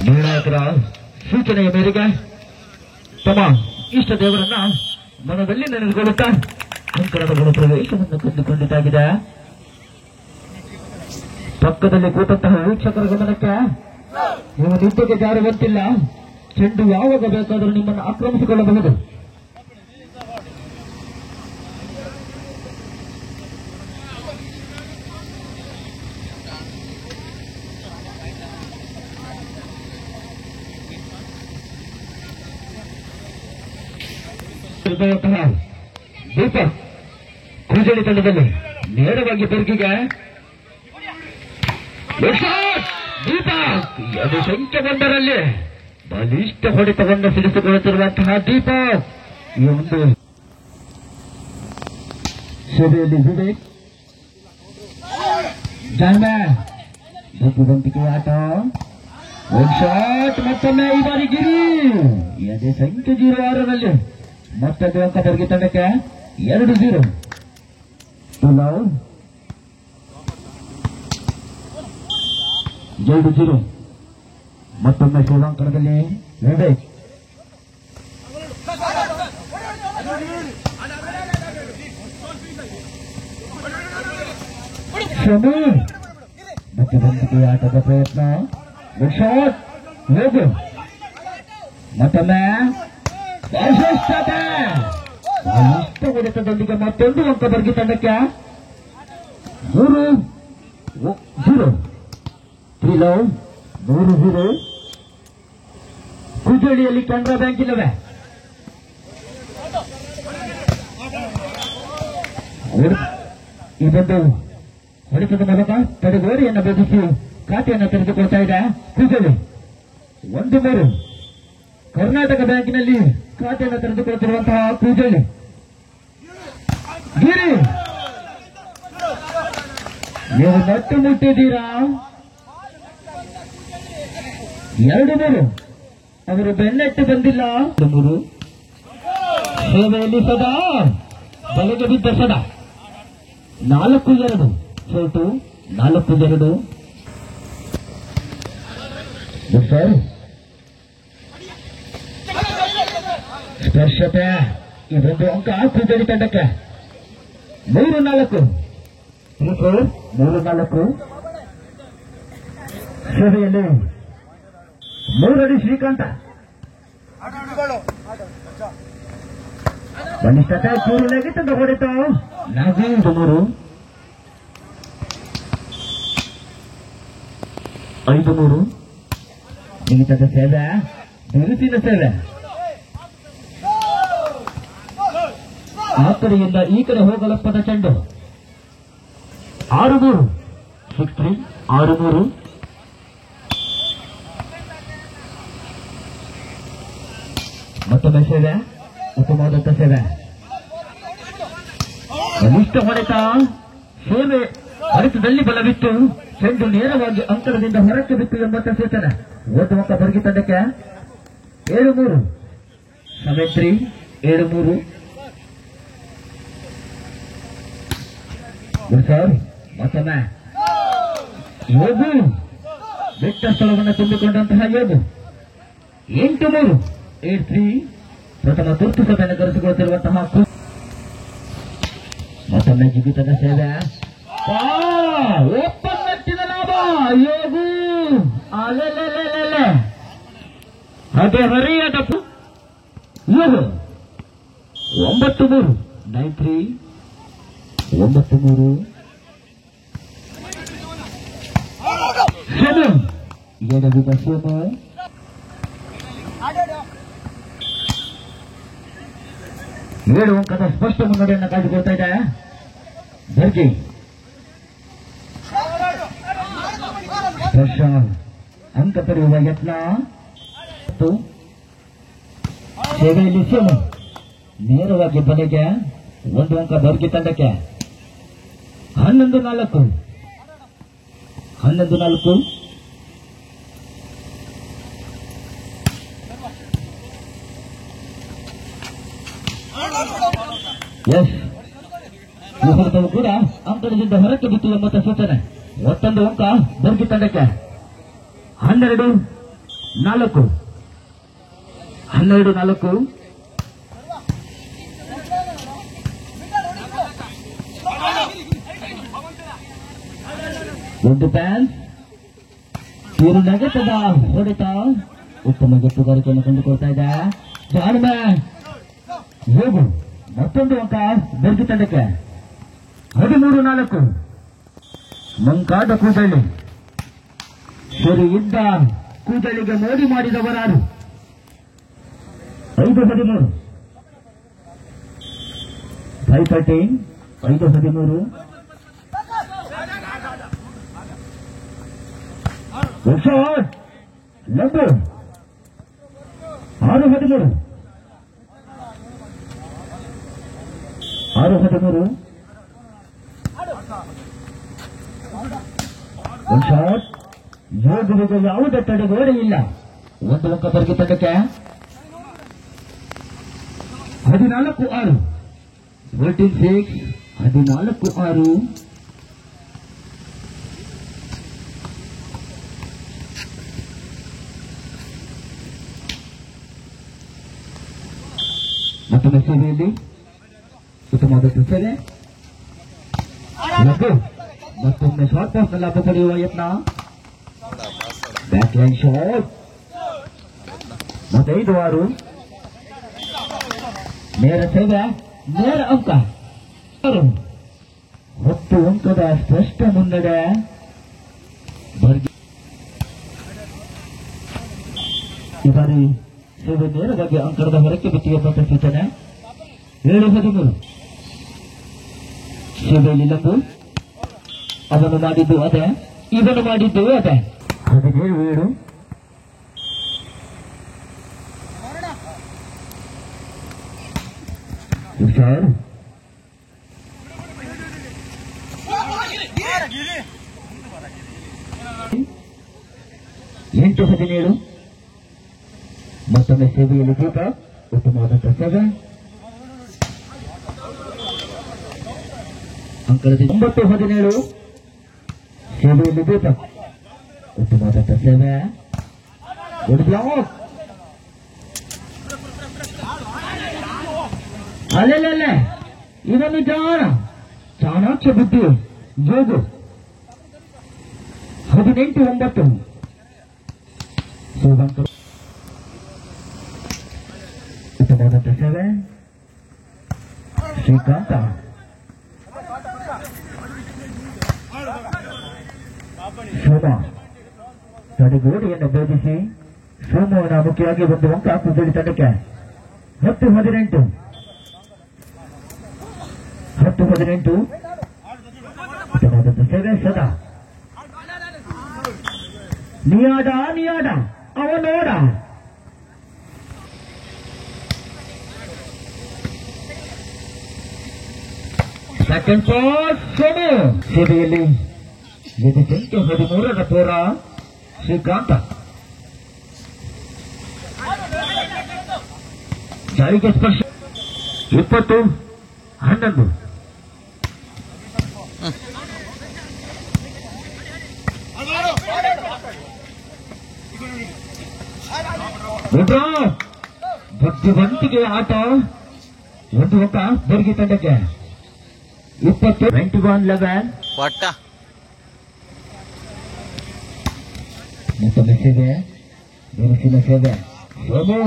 ನಿರ್ಣಾಯಕರ ಸೂಚನೆಯ ಮೇರೆಗೆ ತಮ್ಮ ಇಷ್ಟ ದೇವರನ್ನ ಮನದಲ್ಲಿ ನೆನೆದುಕೊಳ್ಳುತ್ತಾ ಅಂಕಣದ ಪ್ರವೇಶವನ್ನು ಕಂಡುಕೊಂಡಿದ್ದಾಗಿದೆ. ಪಕ್ಕದಲ್ಲಿ ಕೂತಂತಹ ವೀಕ್ಷಕರ ಗಮನಕ್ಕೆ, ನೀವು ನಿದ್ದೆಗೆ ಜಾರುವಂತಿಲ್ಲ. ಚೆಂಡು ಯಾವಾಗ ಬೇಕಾದರೂ ನಿಮ್ಮನ್ನು ಆಕ್ರಮಿಸಿಕೊಳ್ಳಬಹುದು. ದೀಪಕ್ ಕುಜಳಿ ತಂಡದಲ್ಲಿ ನೇರವಾಗಿ ಬೆರ್ಗಿಗೆ ದೀಪಕ್ ಅದು ಸಂಖ್ಯೆ ಒಂದರಲ್ಲಿ ಬಲಿಷ್ಠ ಹೊಡೆತವನ್ನು ಸಿಡಿಸಿಕೊಳ್ಳುತ್ತಿರುವಂತಹ ದೀಪಕ್ ಈ ಒಂದು ಸಭೆಯಲ್ಲಿ ವಿವೇಕ್ ಜಾನ್ಮ್ಯಾನ್ ಬುದ್ಧಿವಂತಿಕೆ ಆಟ ಒಂದು ಶಾಟ್ ಮತ್ತೊಮ್ಮೆ ಈ ಬಾರಿ ಗಿರಿ ಅದೇ ಸಂಖ್ಯೆ 0-6ರಲ್ಲಿ ಮತ್ತೊಂದು ಅಂಕ ಬೆರ್ಗಿ ತಂಡಕ್ಕೆ 2-0. ಪುಲಾವ್ 2-0. ಮತ್ತೊಮ್ಮೆ ಶ್ರೀಲಂಕಣದಲ್ಲಿ ವಿವೇಕ್ ಸಮೀರ್ ಬುದ್ಧಿವಂತಿಕೆ ಆಟದ ಪ್ರಯತ್ನ ಶಾಟ್ ಹೋಗು ಮತ್ತೊಮ್ಮೆ ಇಷ್ಟ ಹೊಡೆತದೊಂದಿಗೆ ಮತ್ತೊಂದು ಅಂಕ ಬರ್ಗಿ ತಂಡಕ್ಕೆ 3-0. ತ್ರಿಲವ್ 3-0. ಕುಜಳಿಯಲ್ಲಿ ಕೆನರಾ ಬ್ಯಾಂಕ್ ಇಲ್ಲವೇ ಇದೊಂದು ಹೊಡೆತದ ಮೂಲಕ ತಡೆಗೋಡೆಯನ್ನು ಬೆದರಿಸಿ ಖಾತೆಯನ್ನು ತೆರೆದುಕೊಳ್ತಾ ಇದೆ ಕುಜಳಿ. 1-3 ಕರ್ನಾಟಕ ಬ್ಯಾಂಕಿನಲ್ಲಿ ಖಾತೆಯನ್ನು ತೆರೆದುಕೊಳ್ಳುತ್ತಿರುವಂತಹ ಕುಜಳಿ. ಗಿರಿ ನೀವು ನಟ್ಟು ಮುಟ್ಟಿದ್ದೀರಾ. 2-3 ಅವರು ಬೆನ್ನಟ್ಟು ಬಂದಿಲ್ಲ. 3 ಸೇವೆಯಲ್ಲಿ ಸದಾ ಬಲೆಗೆ ಬಿದ್ದ ಸದಾ 4-2 ಸೋಟು 4-2 ಸರ್ ಸ್ಪರ್ಶತೆ ಇದೊಂದು ಅಂಕ ಕುಜಳಿ ತಂಡಕ್ಕೆ 3-4 ಸೇವೆಯಲ್ಲಿ 3 ಅಡಿ ಶ್ರೀಕಾಂತ ಬಲಿಷ್ಠತೆ ಚೂರಿನಾಗಿ ತಂದು ಹೊಡೆತು 4-3 5-3 ಜಿಗಿತದ ಸೇವೆ ಬಿರುಸಿನ ಸೇವೆ ಆ ಕಡೆಯಿಂದ ಈ ಕಡೆ ಹೋಗಲಪ್ಪದ ಚೆಂಡು 6-3 6-3 ಮತ್ತೊಮ್ಮೆ ಸೇವೆ ಉತ್ತಮವಾದಂತ ಸೇವೆ ಬಲಿಷ್ಠ ಹೊಡೆತ ಸೇವೆ ಹೊಡೆತದಲ್ಲಿ ಬಲವಿತ್ತು. ಚೆಂಡು ನೇರವಾಗಿ ಅಂತರದಿಂದ ಹೊರಕ್ಕೆ ಬಿತ್ತು ಎಂಬಂತ ಸೂಚನೆ. ಒಂದು ಅಂಕ ಬರ್ಗಿ ತಂಡಕ್ಕೆ 7-3 ಸಮೇತ್ರಿ 7-3 ಸರ್. ಮತ್ತೊಮ್ಮೆ ಯೋಗು ಬಿಟ್ಟ ಸ್ಥಳವನ್ನು ತುಂಬಿಕೊಂಡಂತಹ ಯೋಗು 8-3 8-3 ಪ್ರಥಮ ತುರ್ತು ಸಭೆಯನ್ನು ಕರೆಸಿಕೊಳ್ಳುತ್ತಿರುವಂತಹ ಮತ್ತೊಮ್ಮೆ ಜಿಗಿತದ ಸೇವೆ ಒಪ್ಪಂದಟ್ಟಿದ ಲಾಭ ಯೋಗು ಅಲೆಲೆಲೆಲೆ ಅದೇ ಹರಿಯದ ಯೋಗು 9-3 9-3 9-3 ಎಡವಿದ ಸೋಮ 7 ಅಂಕದ ಸ್ಪಷ್ಟ ಮುನ್ನಡೆಯನ್ನು ಕಾಯ್ದುಕೊಳ್ತಾ ಇದೆ ಬರ್ಗಿ. ಸ್ಪರ್ಶ ಅಂಕ ಪಡೆಯುವ ಯತ್ನ ಸೇವೆಯಲ್ಲಿ ಸೋಮ ನೇರವಾಗಿ ಬಲೆಗೆ 1 ಅಂಕ ಬರ್ಗಿ ತಂಡಕ್ಕೆ 11-4 ಎಸ್ ಈ ಹೊರತವು ಕೂಡ ಅಂಕಣದಿಂದ ಹೊರಕ್ಕೆ ಬಿತ್ತು ಎಂಬ ಸೂಚನೆ. ಮತ್ತೊಂದು ಅಂಕ ಬರ್ಗಿ ತಂಡಕ್ಕೆ 12-4. 12-4. ಒಂದು ಪ್ಯಾನ್ ಇವರು ನಗೆತದ ಹೊಡೆತ ಉತ್ತಮ ಗೆಟ್ಟುಗಾರಿಕೆಯನ್ನು ಕಂಡುಕೊಳ್ತಾ ಇದೆ. ಜಾಣ್ಮೆ ಹೋಗು ಮತ್ತೊಂದು ಅಂಕ ಬೆರ್ಗಿ ತಂಡಕ್ಕೆ. 13-4. ಮಂಕಾದ ಕೂದಳಿ ಸರಿ ಇದ್ದ ಕೂದಳಿಗೆ ಮೋಡಿ ಮಾಡಿದವರಾರು. 5-13. 5-13. 5-13. ಲಂಬು 6-13. 6-13. ಒಂದು ಶಾಟ್. ಯೋಧರಿಗೆ ಯಾವುದೇ ತಡೆಗೋಡೆ ಇಲ್ಲ. ಒಂದು ಅಂಕ ಬೆರ್ಗಿ ತಂಡಕ್ಕೆ. 14-6. 14-6. 14-6. ಮತ್ತೊಮ್ಮೆ ಸೇವೆಯಲ್ಲಿ ಉತ್ತಮವಾದ ಸೇವೆ. ಮತ್ತೊಮ್ಮೆ ಶಾರ್ಟ್ ಪಾಸ್ ನಲ್ಲಿ ಲಾಭ ಪಡೆಯುವ ಯತ್ನ. Back line shot. 5-6. ನೇರ ಸೇವೆ, ನೇರ ಅಂಕ. 10 ಅಂಕದ ಸ್ಪಷ್ಟ ಮುನ್ನಡೆ. ಈ ಬಾರಿ ಸೇವೆ ನೇರವಾಗಿ ಅಂಕಣದ ಹೊರಕ್ಕೆ ಬಿಟ್ಟಿರುವಂತಹ ಸೂಚನೆ. 7-13. ಸೇವೆಯಲ್ಲಿ ಲಂಬು ಅವನು ಮಾಡಿದ್ದು ಅದೇ, ಇವನು ಮಾಡಿದ್ದು ಅದೇ. 17-7. ಹುಷಾರ್. 8-17. ಮತ್ತೊಮ್ಮೆ ಸೇವೆಯಲ್ಲಿ ದೀಪ ಉತ್ತಮವಾದಂತಹ ಸೇವೆ. ಅಂಕಣದ 9-17. ಸೇವೆಯಲ್ಲಿ ದೀಪ ಉತ್ತಮವಾದಂತಹ ಸೇವೆ. ಅಲ್ಲೆಲ್ಲೇ ಇವನು ಚಾಣಾಕ್ಷ ಬುದ್ಧಿ ಜೋಗು. 18-9. ಶೋಭಾಂಕರ್ ಉತ್ತಮವಾದಂತಹ ಸೇವೆ. ಶ್ರೀಕಾಂತ ಶೋಭಾ ತಡೆಗೋಡೆಯನ್ನು ಭೇದಿಸಿ ಸೋಮವನ ಮುಖ್ಯವಾಗಿ ಒಂದು ಅಂಕ ಕುದ್ದಳಿ ತಂಡಕ್ಕೆ. 10-18. 10-18. ಉತ್ತಮವಾದಂತಹ ಸೇವೆ. ಸದಾ ನಿಯಾಡ ಅವನೋಡ. ಸೆಕೆಂಡ್ ಪಾಸ್ ಸೋಮು. ಸೇವೆಯಲ್ಲಿ ಇದು ಸಂಖ್ಯೆ 13ರ ಪೋರ ಶ್ರೀಕಾಂತ. ಜಾರಿಗೆ ಸ್ಪರ್ಶ. 20-11. ಬುದ್ಧಿವಂತಿಕೆ ಆಟ. ಒಂದು ಅಂಕ ಬೆರ್ಗಿ ತಂಡಕ್ಕೆ. 21-11. ಮತ್ತೊಮ್ಮೆ ಸೇವೆ, ಬಿರುಸಿನ ಸೇವೆ. ಸೋಮು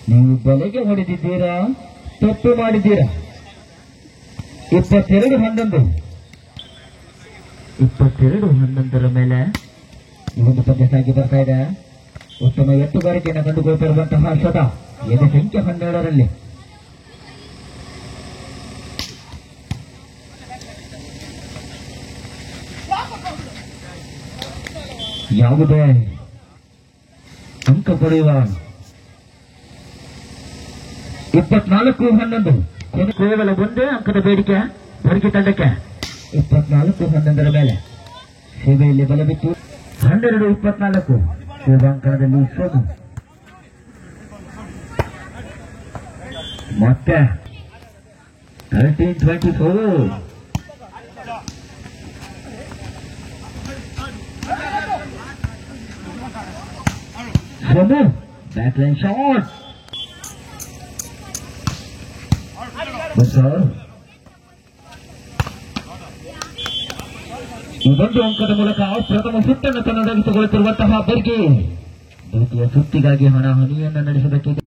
ನೀವು ಬಲೆಗೆ ಹೊಡೆದಿದ್ದೀರಾ, ತಪ್ಪು ಮಾಡಿದ್ದೀರಾ. 22-11. 22-11 ಮೇಲೆ ಈ ಒಂದು ಪಂದ್ಯ ಸಾಗಿ ಬರ್ತಾ ಇದೆ. ಉತ್ತಮ ಎತ್ತುಗಾರಿಕೆಯನ್ನು ಕಂಡುಕೊಳ್ತಿರುವಂತಹ ಸದಾ ಎದೆ ಸಂಖ್ಯೆ 12ರಲ್ಲಿ. ಯಾವುದೇ ಅಂಕ ಪಡೆಯುವ 24-11. ಕೇವಲ ಒಂದೇ ಅಂಕದ ಬೇಡಿಕೆ ಬೆರ್ಗಿ ತಂಡಕ್ಕೆ. 24-11 ಮೇಲೆ ಸೇವೆಯಲ್ಲಿ ಬಲಬಿತ್ತು. 12-24. ಶೋಭಾಂಕಣದಲ್ಲಿ ಸೋಮು. ಮತ್ತೆ 13-24. Back line shot sir. ಇದೊಂದು ಅಂಕದ ಮೂಲಕ ಪ್ರಥಮ ಸುತ್ತನ್ನು ತನ್ನದಾಗಿ ತಗೊಳ್ಳುತ್ತಿರುವಂತಹ ಬರ್ಗೆ ದ್ವಿತೀಯ ಸುತ್ತಿಗಾಗಿ ಹಣಾಹಣಿಯನ್ನು ನಡೆಸಬೇಕಿದೆ.